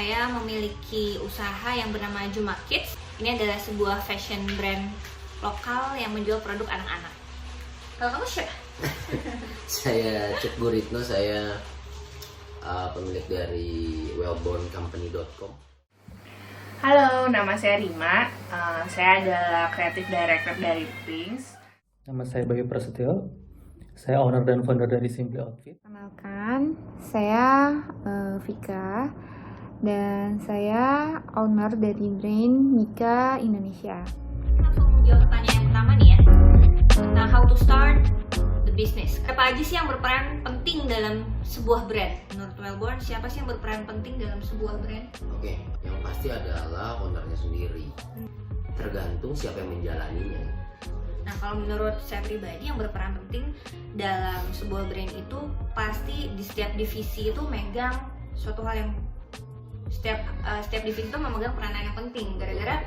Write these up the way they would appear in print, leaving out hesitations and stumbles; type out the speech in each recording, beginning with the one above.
saya memiliki usaha yang bernama Juma Kids. Ini adalah sebuah fashion brand lokal yang menjual produk anak-anak. Kalau kamu siapa? Saya Cuk Guritno, saya pemilik dari wellborncompany.com. Halo, nama saya Rima. Saya adalah Creative Director dari Prince. Nama saya Bayu Prasetyo. Saya owner dan founder dari Simply Outfit. Kenalkan, saya Vika dan saya owner dari brand Mika Indonesia. Langsung jawab pertanyaan yang pertama nih ya, tentang how to start the business. Apa aja sih yang berperan penting dalam sebuah brand? Menurut Wellborn, siapa sih yang berperan penting dalam sebuah brand? Oke, yang pasti adalah ownernya sendiri. Tergantung siapa yang menjalaninya. Nah, kalau menurut saya pribadi yang berperan penting dalam sebuah brand itu pasti di setiap divisi itu megang suatu hal yang setiap divisi itu memegang peranan yang penting. Gara-gara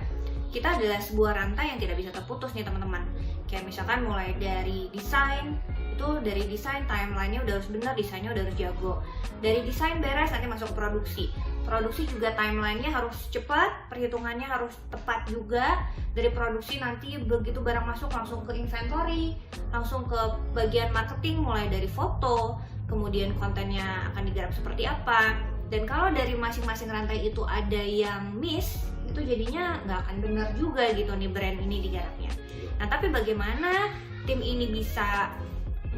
kita adalah sebuah rantai yang tidak bisa terputus nih teman-teman. Kayak misalkan mulai dari desain, itu dari desain timelinenya udah harus benar, desainnya udah harus jago. Dari desain beres nanti masuk ke produksi. Produksi juga timelinenya harus cepat, perhitungannya harus tepat juga. Dari produksi nanti begitu barang masuk langsung ke inventory, langsung ke bagian marketing, mulai dari foto, kemudian kontennya akan digarap seperti apa. Dan kalau dari masing-masing rantai itu ada yang miss, itu jadinya nggak akan benar juga gitu nih brand ini digarapnya. Nah, tapi bagaimana tim ini bisa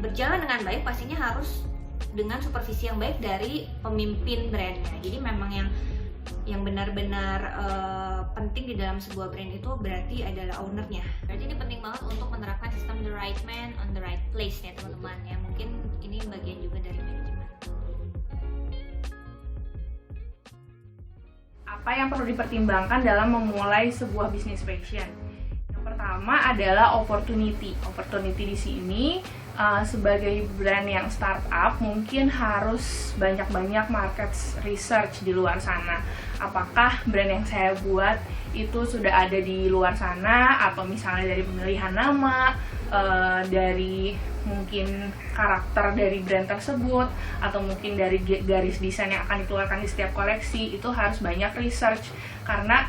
berjalan dengan baik, pastinya harus dengan supervisi yang baik dari pemimpin brandnya. Jadi memang yang benar-benar penting di dalam sebuah brand itu berarti adalah ownernya. Berarti ini penting banget untuk menerapkan sistem the right man on the right place ya teman-teman ya. Mungkin ini bagian juga dari manajemen. Apa yang perlu dipertimbangkan dalam memulai sebuah bisnis fashion? Yang pertama adalah opportunity. Opportunity di sini sebagai brand yang startup mungkin harus banyak-banyak market research di luar sana. Apakah brand yang saya buat itu sudah ada di luar sana, atau misalnya dari pemilihan nama, dari mungkin karakter dari brand tersebut, atau mungkin dari garis desain yang akan dikeluarkan di setiap koleksi. Itu harus banyak research karena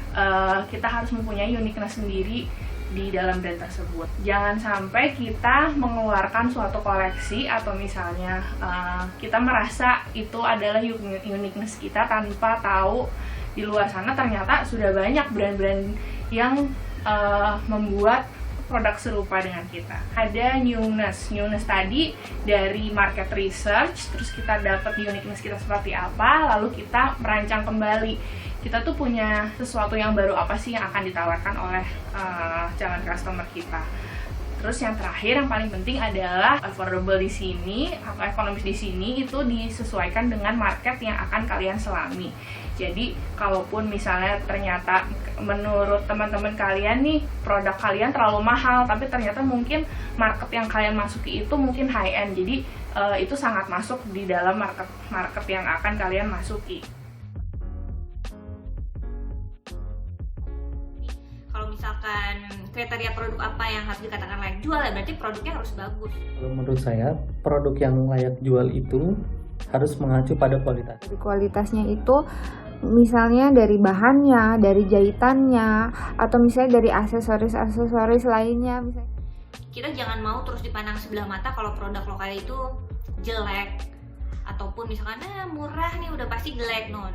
kita harus mempunyai uniqueness sendiri di dalam brand tersebut. Jangan sampai kita mengeluarkan suatu koleksi atau misalnya kita merasa itu adalah uniqueness kita tanpa tahu di luar sana ternyata sudah banyak brand-brand yang membuat produk serupa dengan kita. Ada newness tadi dari market research, terus kita dapat uniqueness kita seperti apa, lalu kita merancang kembali. Kita tuh punya sesuatu yang baru apa sih yang akan ditawarkan oleh calon customer kita. Terus yang terakhir yang paling penting adalah affordable di sini atau ekonomis di sini itu disesuaikan dengan market yang akan kalian selami. Jadi kalaupun misalnya ternyata menurut teman-teman kalian nih produk kalian terlalu mahal, tapi ternyata mungkin market yang kalian masuki itu mungkin high end. Jadi itu sangat masuk di dalam market yang akan kalian masuki. Kalau misalkan kriteria produk apa yang harus dikatakan layak jual, ya berarti produknya harus bagus. Kalau menurut saya, produk yang layak jual itu harus mengacu pada kualitas. Dari kualitasnya itu misalnya dari bahannya, dari jahitannya, atau misalnya dari aksesoris lainnya. Misalnya. Kita jangan mau terus dipandang sebelah mata kalau produk lokal itu jelek, ataupun misalkan murah nih udah pasti jelek. No.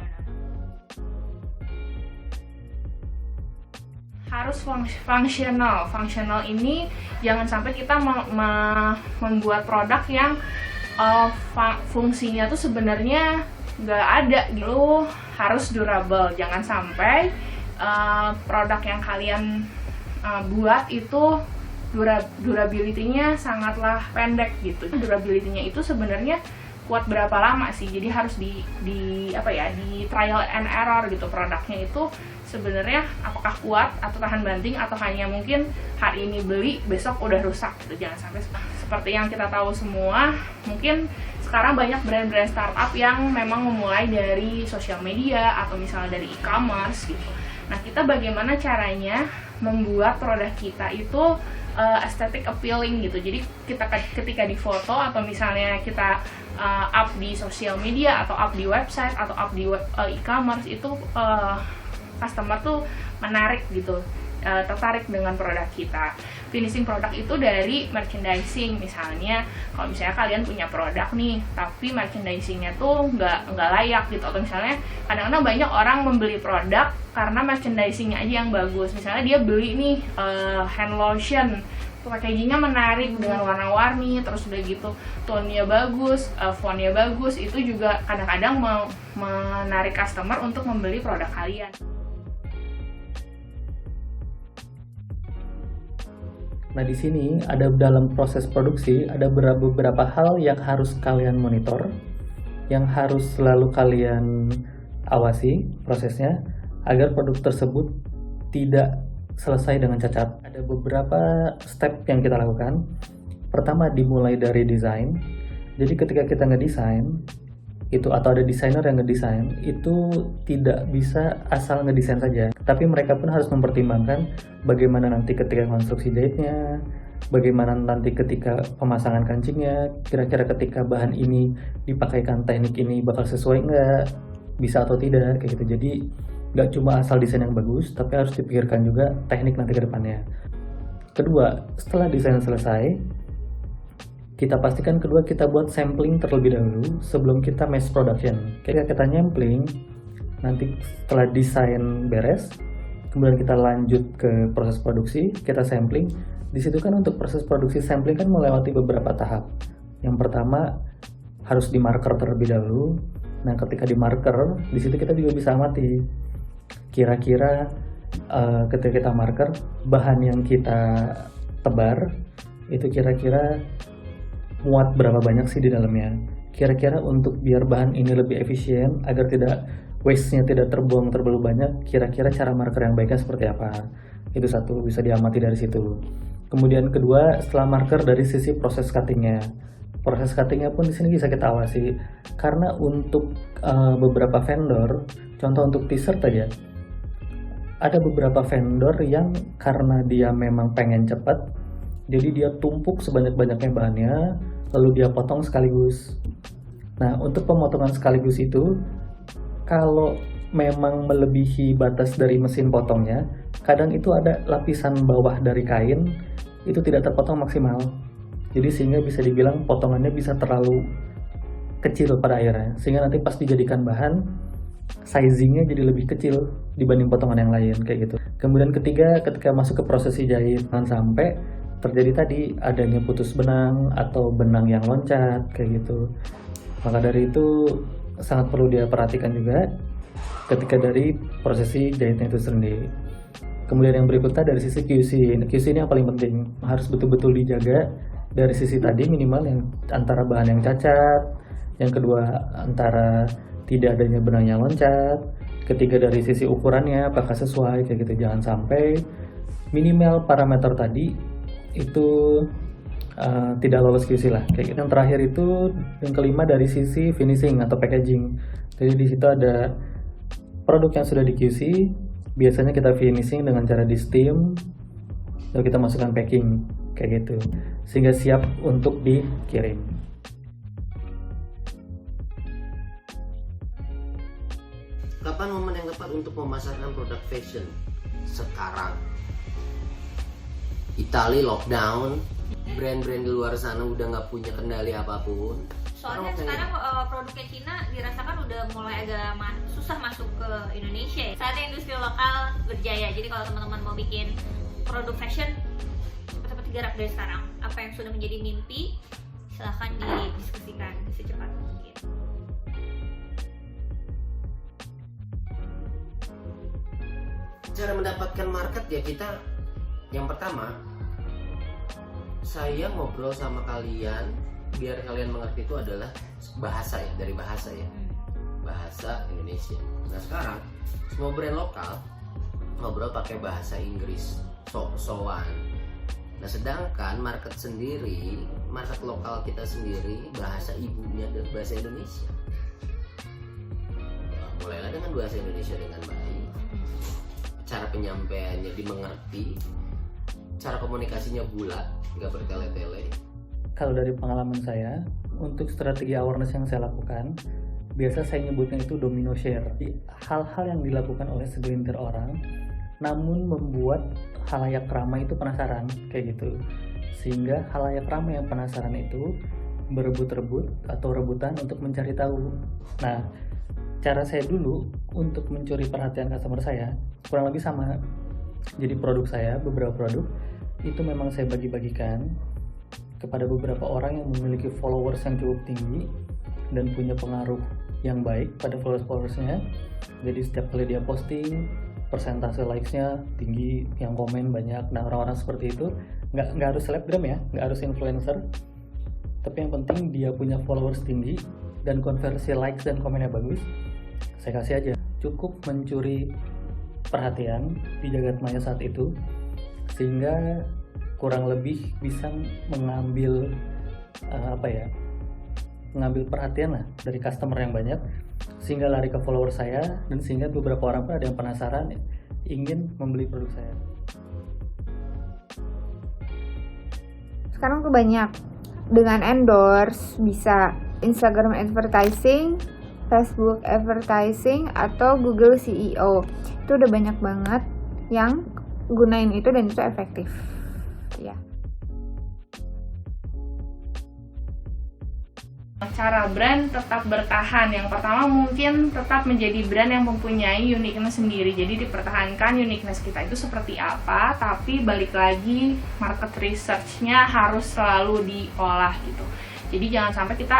Harus fungsional ini jangan sampai kita membuat produk yang fungsinya tuh sebenarnya nggak ada gitu. Harus durable, jangan sampai produk yang kalian buat itu durability-nya sangatlah pendek gitu. Durability-nya itu sebenarnya kuat berapa lama sih, jadi harus di trial and error gitu. Produknya itu sebenarnya apakah kuat atau tahan banting, atau hanya mungkin hari ini beli besok udah rusak gitu. Jangan sampai seperti yang kita tahu semua, mungkin sekarang banyak brand-brand startup yang memang memulai dari sosial media atau misalnya dari e-commerce gitu. Nah, kita bagaimana caranya membuat produk kita itu aesthetic appealing gitu. Jadi kita ketika di foto atau misalnya kita up di sosial media atau up di website atau up di e-commerce itu customer tuh menarik gitu, tertarik dengan produk kita. Finishing produk itu dari merchandising, misalnya kalau misalnya kalian punya produk nih tapi merchandisingnya tuh nggak layak gitu, atau misalnya kadang-kadang banyak orang membeli produk karena merchandisingnya aja yang bagus. Misalnya dia beli nih hand lotion, packagingnya menarik dengan warna-warni, terus udah gitu tone-nya bagus, font-nya bagus, itu juga kadang-kadang menarik customer untuk membeli produk kalian. Nah, di sini ada dalam proses produksi ada beberapa hal yang harus kalian monitor, yang harus selalu kalian awasi prosesnya agar produk tersebut tidak selesai dengan cacat. Ada beberapa step yang kita lakukan. Pertama, dimulai dari desain. Jadi ketika kita ngedesain itu, atau ada desainer yang ngedesain, itu tidak bisa asal ngedesain saja, tapi mereka pun harus mempertimbangkan bagaimana nanti ketika konstruksi jahitnya, bagaimana nanti ketika pemasangan kancingnya, kira-kira ketika bahan ini dipakaikan teknik ini bakal sesuai nggak, bisa atau tidak, kayak gitu. Jadi nggak cuma asal desain yang bagus, tapi harus dipikirkan juga teknik nanti ke depannya. Kedua, setelah desain selesai, kita pastikan kita buat sampling terlebih dahulu sebelum kita mass production. Ketika kita sampling, nanti setelah desain beres, kemudian kita lanjut ke proses produksi, kita sampling. Di situ kan untuk proses produksi sampling kan melewati beberapa tahap. Yang pertama harus di marker terlebih dahulu. Nah, ketika di marker, di situ kita juga bisa amati kira-kira ketika kita marker, bahan yang kita tebar itu kira-kira muat berapa banyak sih di dalamnya. Kira-kira untuk biar bahan ini lebih efisien, agar tidak waste-nya tidak terbuang terlalu banyak, kira-kira cara marker yang baiknya seperti apa. Itu satu, bisa diamati dari situ. Kemudian kedua, setelah marker dari sisi proses cuttingnya. Proses cuttingnya pun di sini bisa kita awasi, karena untuk beberapa vendor, contoh untuk t-shirt aja, ada beberapa vendor yang karena dia memang pengen cepat, jadi dia tumpuk sebanyak-banyaknya bahannya, lalu dia potong sekaligus. Nah, untuk pemotongan sekaligus itu, kalau memang melebihi batas dari mesin potongnya, kadang itu ada lapisan bawah dari kain, itu tidak terpotong maksimal. Jadi sehingga bisa dibilang potongannya bisa terlalu kecil pada akhirnya, sehingga nanti pas dijadikan bahan, sizingnya jadi lebih kecil dibanding potongan yang lain, kayak gitu. Kemudian ketiga, ketika masuk ke prosesi jahit, jangan sampai terjadi tadi adanya putus benang atau benang yang loncat, kayak gitu. Maka dari itu sangat perlu dia perhatikan juga ketika dari prosesi jahitnya itu sendiri. Kemudian yang berikutnya dari sisi QC. QC ini yang paling penting, harus betul-betul dijaga dari sisi tadi, minimal yang antara bahan yang cacat, yang kedua antara tidak adanya benang yang loncat, ketiga dari sisi ukurannya apakah sesuai, kayak gitu. Jangan sampai minimal parameter tadi itu tidak lolos QC lah, kayak gitu. Yang terakhir itu yang kelima dari sisi finishing atau packaging. Jadi di situ ada produk yang sudah di QC, biasanya kita finishing dengan cara di steam, lalu kita masukkan packing, kayak gitu, sehingga siap untuk dikirim. Kapan momen yang tepat untuk memasarkan produk fashion? Sekarang. Itali lockdown, brand-brand di luar sana udah nggak punya kendali apapun. Soalnya sekarang produknya Cina dirasakan udah mulai agak susah masuk ke Indonesia ya. Saatnya industri lokal berjaya. Jadi kalau teman-teman mau bikin produk fashion, cepat-cepat digarap dari sekarang. Apa yang sudah menjadi mimpi, silahkan didiskusikan secepat mungkin. Cara mendapatkan market ya, kita yang pertama, saya ngobrol sama kalian biar kalian mengerti itu adalah bahasa ya, dari bahasa ya, bahasa Indonesia. Nah sekarang semua brand lokal ngobrol pakai bahasa Inggris, sok-sokan. Nah sedangkan market sendiri, market lokal kita sendiri, bahasa ibunya adalah bahasa Indonesia. Mulailah dengan bahasa Indonesia dengan baik. cara penyampaiannya dimengerti, cara komunikasinya bulat, nggak bertele-tele. Kalau dari pengalaman saya, untuk strategi awareness yang saya lakukan, biasa saya nyebutnya itu domino share. Hal-hal yang dilakukan oleh segelintir orang, namun membuat halayak ramai itu penasaran, kayak gitu. Sehingga halayak ramai yang penasaran itu berebut-rebut atau rebutan untuk mencari tahu. Nah, cara saya dulu untuk mencuri perhatian customer saya kurang lebih sama. Jadi produk saya, beberapa produk, itu memang saya bagi-bagikan kepada beberapa orang yang memiliki followers yang cukup tinggi dan punya pengaruh yang baik pada followers-followersnya. Jadi setiap kali dia posting, persentase likes-nya tinggi, yang komen banyak. Nah, orang-orang seperti itu nggak harus selebgram ya, nggak harus influencer, tapi yang penting dia punya followers tinggi dan konversi likes dan komennya bagus. Saya kasih aja, cukup mencuri perhatian di jagadmaya saat itu, sehingga kurang lebih bisa mengambil mengambil perhatian lah dari customer yang banyak, sehingga lari ke follower saya, dan sehingga beberapa orang pun ada yang penasaran ingin membeli produk saya. Sekarang tuh banyak, dengan endorse bisa Instagram advertising, Facebook advertising, atau Google CEO. Itu udah banyak banget yang gunain itu dan itu efektif ya. Cara brand tetap bertahan, yang pertama mungkin tetap menjadi brand yang mempunyai uniqueness sendiri. Jadi dipertahankan uniqueness kita itu seperti apa, tapi balik lagi market research-nya harus selalu diolah gitu. Jadi jangan sampai kita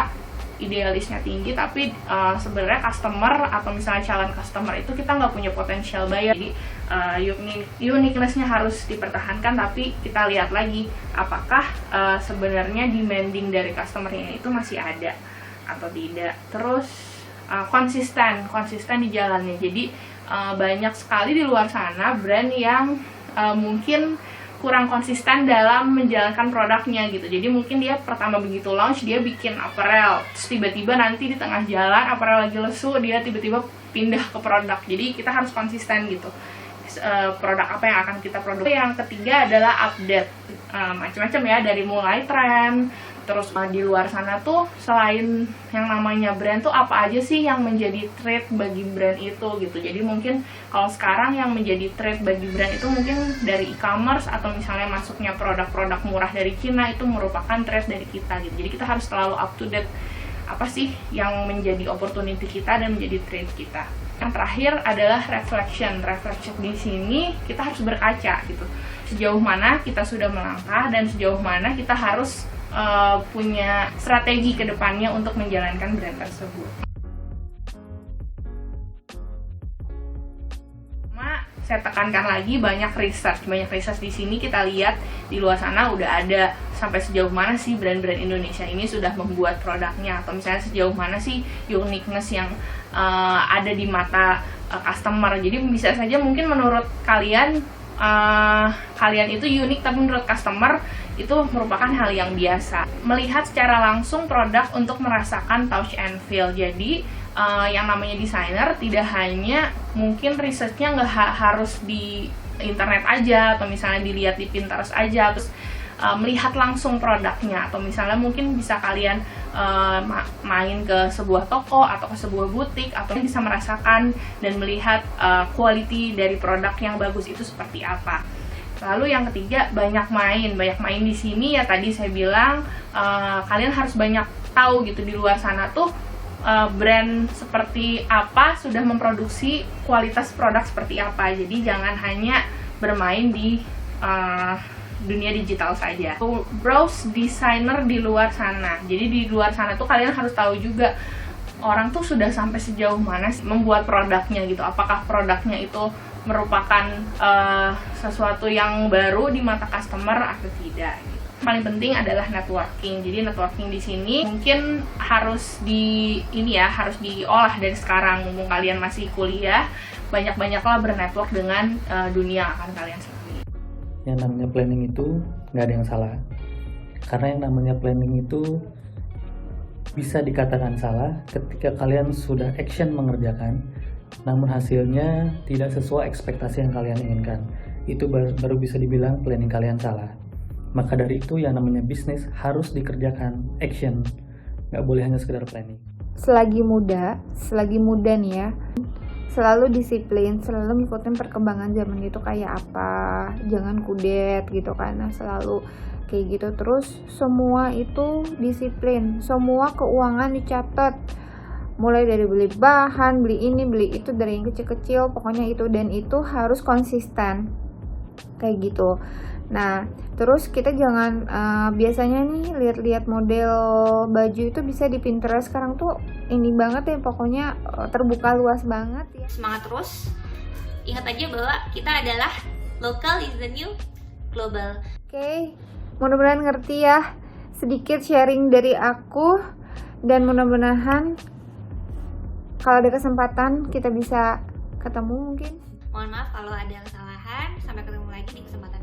idealisnya tinggi tapi sebenarnya customer atau misalnya calon customer itu kita nggak punya potensial buyer. Jadi uniqueness-nya harus dipertahankan, tapi kita lihat lagi apakah sebenarnya demanding dari customer-nya itu masih ada atau tidak. Terus konsisten di jalannya. Jadi banyak sekali di luar sana brand yang mungkin kurang konsisten dalam menjalankan produknya gitu. Jadi mungkin dia pertama begitu launch dia bikin apparel, terus tiba-tiba nanti di tengah jalan apparel lagi lesu, dia tiba-tiba pindah ke produk. Jadi kita harus konsisten gitu. Produk apa yang akan kita produksi. Yang ketiga adalah update, macam-macam ya, dari mulai tren. Terus di luar sana tuh selain yang namanya brand tuh apa aja sih yang menjadi trend bagi brand itu gitu. Jadi mungkin kalau sekarang yang menjadi trend bagi brand itu mungkin dari e-commerce atau misalnya masuknya produk-produk murah dari Cina, itu merupakan trend dari kita gitu. Jadi kita harus selalu up to date apa sih yang menjadi opportunity kita dan menjadi trend kita. Yang terakhir adalah reflection di sini kita harus berkaca gitu. Sejauh mana kita sudah melangkah dan sejauh mana kita harus punya strategi ke depannya untuk menjalankan brand tersebut. Saya tekankan lagi, banyak research di sini. Kita lihat di luar sana udah ada sampai sejauh mana sih brand-brand Indonesia ini sudah membuat produknya, atau misalnya sejauh mana sih uniqueness yang ada di mata customer. Jadi bisa saja mungkin menurut kalian itu unik, tapi menurut customer itu merupakan hal yang biasa. Melihat secara langsung produk untuk merasakan touch and feel. Jadi yang namanya desainer tidak hanya mungkin risetnya nggak harus di internet aja, atau misalnya dilihat di Pinterest aja, terus melihat langsung produknya, atau misalnya mungkin bisa kalian main ke sebuah toko atau ke sebuah butik, atau bisa merasakan dan melihat quality dari produk yang bagus itu seperti apa. Lalu yang ketiga, banyak main di sini ya. Tadi saya bilang kalian harus banyak tahu gitu di luar sana tuh brand seperti apa sudah memproduksi kualitas produk seperti apa. Jadi jangan hanya bermain di dunia digital saja. Browse desainer di luar sana. Jadi di luar sana tuh kalian harus tahu juga orang tuh sudah sampai sejauh mana sih membuat produknya gitu. Apakah produknya itu merupakan sesuatu yang baru di mata customer atau tidak gitu. Paling penting adalah networking. Jadi networking di sini mungkin harus harus diolah dari sekarang. Mumpung kalian masih kuliah, banyak-banyaklah bernetwork dengan dunia yang akan kalian serve. Yang namanya planning itu nggak ada yang salah, karena yang namanya planning itu bisa dikatakan salah ketika kalian sudah action mengerjakan namun hasilnya tidak sesuai ekspektasi yang kalian inginkan. Itu baru bisa dibilang planning kalian salah. Maka dari itu yang namanya bisnis harus dikerjakan, action, nggak boleh hanya sekedar planning. Selagi muda nih ya, selalu disiplin, selalu ngikutin perkembangan zaman itu kayak apa, jangan kudet gitu kan. Nah, selalu kayak gitu terus, semua itu disiplin, semua keuangan dicatat, mulai dari beli bahan, beli ini, beli itu, dari yang kecil-kecil, pokoknya itu, dan itu harus konsisten kayak gitu. Nah, terus kita jangan biasanya nih lihat-lihat model baju itu bisa di Pinterest. Sekarang tuh ini banget ya, pokoknya terbuka luas banget ya. Semangat terus. Ingat aja bahwa kita adalah local is the new global. Oke, mudah-mudahan ngerti ya. Sedikit sharing dari aku, dan mudah-mudahan kalau ada kesempatan kita bisa ketemu mungkin. Mohon maaf kalau ada kesalahan. Sampai ketemu lagi di kesempatan